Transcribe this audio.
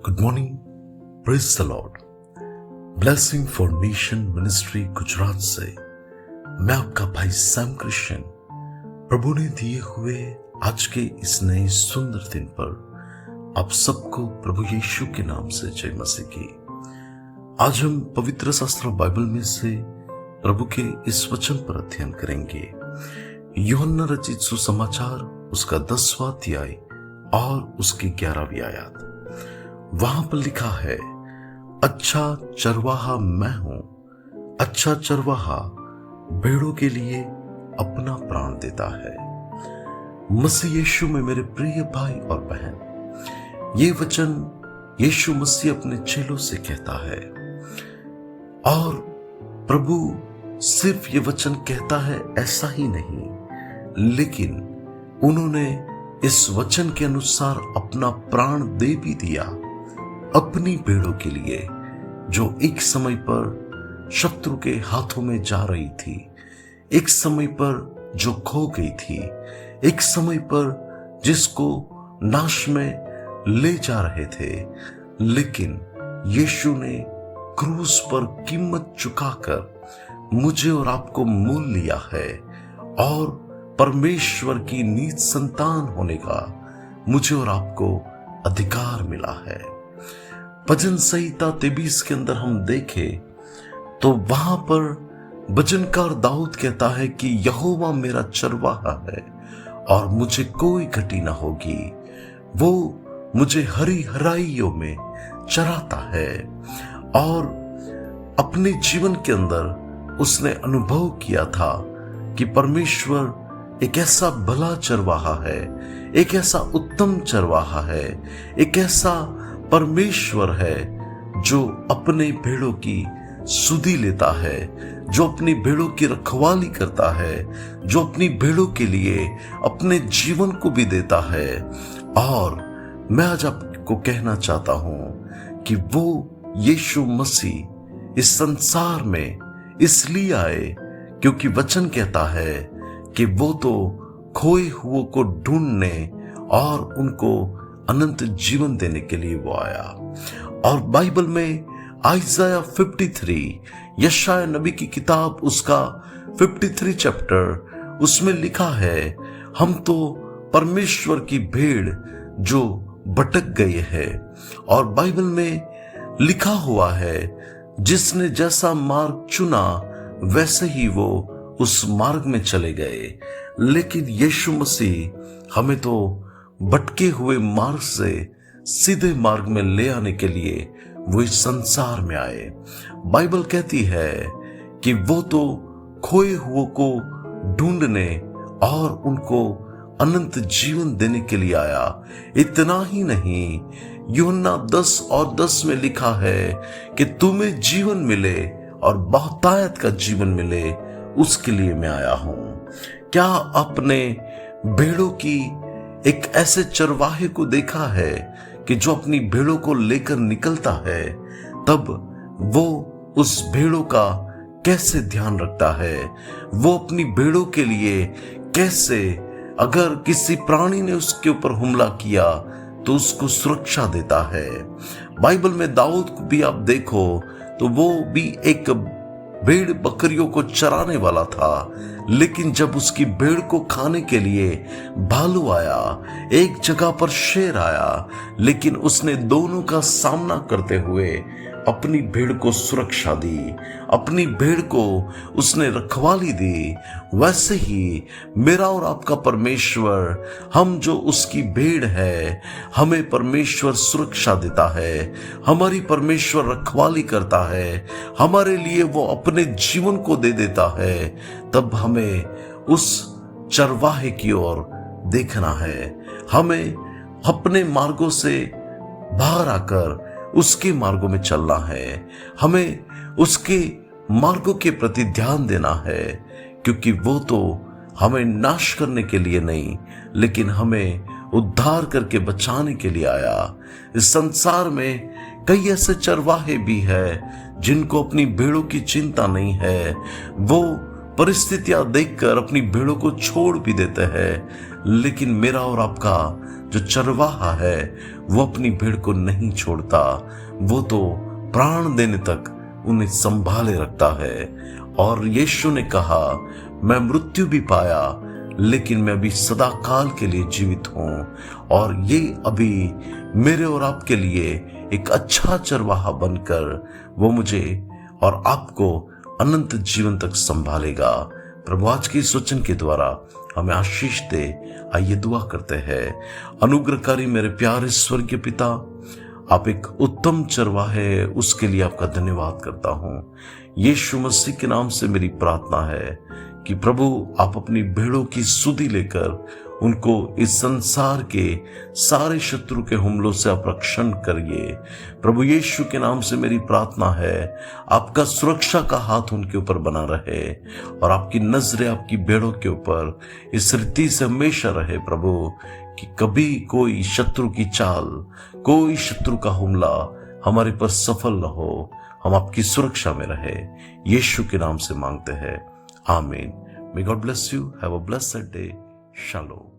Good morning, praise the Lord. Blessing for nation ministry Gujarat से मैं आपका भाई सैम क्रिश्चियन प्रभु ने दिए हुए आज के इस नए सुंदर दिन पर आप सबको प्रभु यीशु के नाम से जय मसीह की। आज हम पवित्र शास्त्र बाइबल में से प्रभु के इस वचन पर अध्ययन करेंगे। यूहन्ना रचित सुसमाचार उसका 10वां अध्याय और उसकी 11वीं आयत। वहां पर लिखा है, अच्छा चरवाहा मैं हूं, अच्छा चरवाहा भेड़ों के लिए अपना प्राण देता है। मसीह यीशु में मेरे प्रिय भाई और बहन, ये वचन यीशु मसीह अपने चेलों से कहता है और प्रभु सिर्फ ये वचन कहता है ऐसा ही नहीं, लेकिन उन्होंने इस वचन के अनुसार अपना प्राण दे भी दिया अपनी भेड़ों के लिए, जो एक समय पर शत्रु के हाथों में जा रही थी, एक समय पर जो खो गई थी, एक समय पर जिसको नाश में ले जा रहे थे। लेकिन यीशु ने क्रूस पर कीमत चुकाकर मुझे और आपको मोल लिया है और परमेश्वर की नीच संतान होने का मुझे और आपको अधिकार मिला है। भजन संहिता 23 के अंदर हम देखें तो वहां पर भजनकार दाऊद कहता है कि यहोवा मेरा चरवाहा है और मुझे कोई घटी न होगी, वो मुझे हरी हराइयों में चराता है। और अपने जीवन के अंदर उसने अनुभव किया था कि परमेश्वर एक ऐसा भला चरवाहा है, एक ऐसा उत्तम चरवाहा है, एक ऐसा परमेश्वर है जो अपने भेड़ों की सुधि लेता है, जो अपनी भेड़ों की रखवाली करता है, जो अपनी भेड़ों के लिए अपने जीवन को भी देता है। और मैं आज आपको कहना चाहता हूं कि वो यीशु मसीह इस संसार में इसलिए आए क्योंकि वचन कहता है कि वो तो खोए हुओं को ढूंढने और उनको अनंत जीवन देने के लिए वो आया। और बाइबल में आइज़ाया 53, यशाया नबी की किताब उसका 53 चैप्टर, उसमें लिखा है, हम तो परमेश्वर की भेड़ जो भटक गए हैं। और बाइबल में लिखा हुआ है, जिसने जैसा मार्ग चुना वैसे ही वो उस मार्ग में चले गए। लेकिन यीशु मसीह हमें तो भटके हुए मार्ग से सीधे मार्ग में ले आने के लिए वो इस संसार में आए। बाइबल कहती है कि वो तो खोए हुओं को ढूंढने और उनको अनंत जीवन देने के लिए आया। इतना ही नहीं, यूहन्ना 10 और 10 में लिखा है कि तुम्हें जीवन मिले और बहुतायत का जीवन मिले, उसके लिए मैं आया हूं। क्या आपने भेड़ों की एक ऐसे चरवाहे को देखा है कि जो अपनी भेड़ों को लेकर निकलता है, तब वो उस भेड़ों का कैसे ध्यान रखता है, वो अपनी भेड़ों के लिए कैसे, अगर किसी प्राणी ने उसके ऊपर हमला किया तो उसको सुरक्षा देता है। बाइबल में दाऊद को भी आप देखो तो वो भी एक भेड़ बकरियों को चराने वाला था, लेकिन जब उसकी भेड़ को खाने के लिए भालू आया, एक जगह पर शेर आया, लेकिन उसने दोनों का सामना करते हुए अपनी भेड़ को सुरक्षा दी, अपनी भेड़ को उसने रखवाली दी। वैसे ही मेरा और आपका परमेश्वर, हम जो उसकी भेड़ है, हमें परमेश्वर सुरक्षा देता है, हमारी परमेश्वर रखवाली करता है, हमारे लिए वो अपने जीवन को दे देता है। तब हमें उस चरवाहे की ओर देखना है, हमें अपने मार्गों से बाहर आकर उसके मार्गों में चलना है, हमें उसके मार्गों के प्रति ध्यान देना है, क्योंकि वो तो हमें नाश करने के लिए नहीं, लेकिन हमें उद्धार करके बचाने के लिए आया। इस संसार में कई ऐसे चरवाहे भी हैं जिनको अपनी भेड़ों की चिंता नहीं है, वो परिस्थितियां देखकर अपनी भेड़ों को छोड़ भी देते हैं। लेकिन मेरा और आपका जो चरवाहा है वो अपनी भेड़ को नहीं छोड़ता, वो तो प्राण देने तक उन्हें संभाले रखता है। और यीशु ने कहा, मैं मृत्यु भी पाया लेकिन मैं अभी सदा काल के लिए जीवित हूं, और ये अभी मेरे और आपके लिए एक अच्छा चरवाहा बनकर वो मुझे और आपको अनंत जीवन तक संभालेगा। प्रभु आज के इस वचन के द्वारा हमें आशीष दे। आइए दुआ करते हैं। अनुग्रहकारी मेरे प्यारे स्वर्गीय पिता, आप एक उत्तम चरवाहे, उसके लिए आपका धन्यवाद करता हूं। यीशु मसीह के नाम से मेरी प्रार्थना है कि प्रभु आप अपनी भेड़ों की सुधि लेकर उनको इस संसार के सारे शत्रु के हमलों से आप रक्षण करिए। प्रभु यीशु के नाम से मेरी प्रार्थना है, आपका सुरक्षा का हाथ उनके ऊपर बना रहे और आपकी नजरें आपकी भेड़ों के ऊपर इस रीति से हमेशा रहे प्रभु, कि कभी कोई शत्रु की चाल, कोई शत्रु का हमला हमारे पर सफल न हो। हम आपकी सुरक्षा में रहे, यीशु के नाम से मांगते हैं, आमीन। May God bless you. Have a blessed day. Shalom.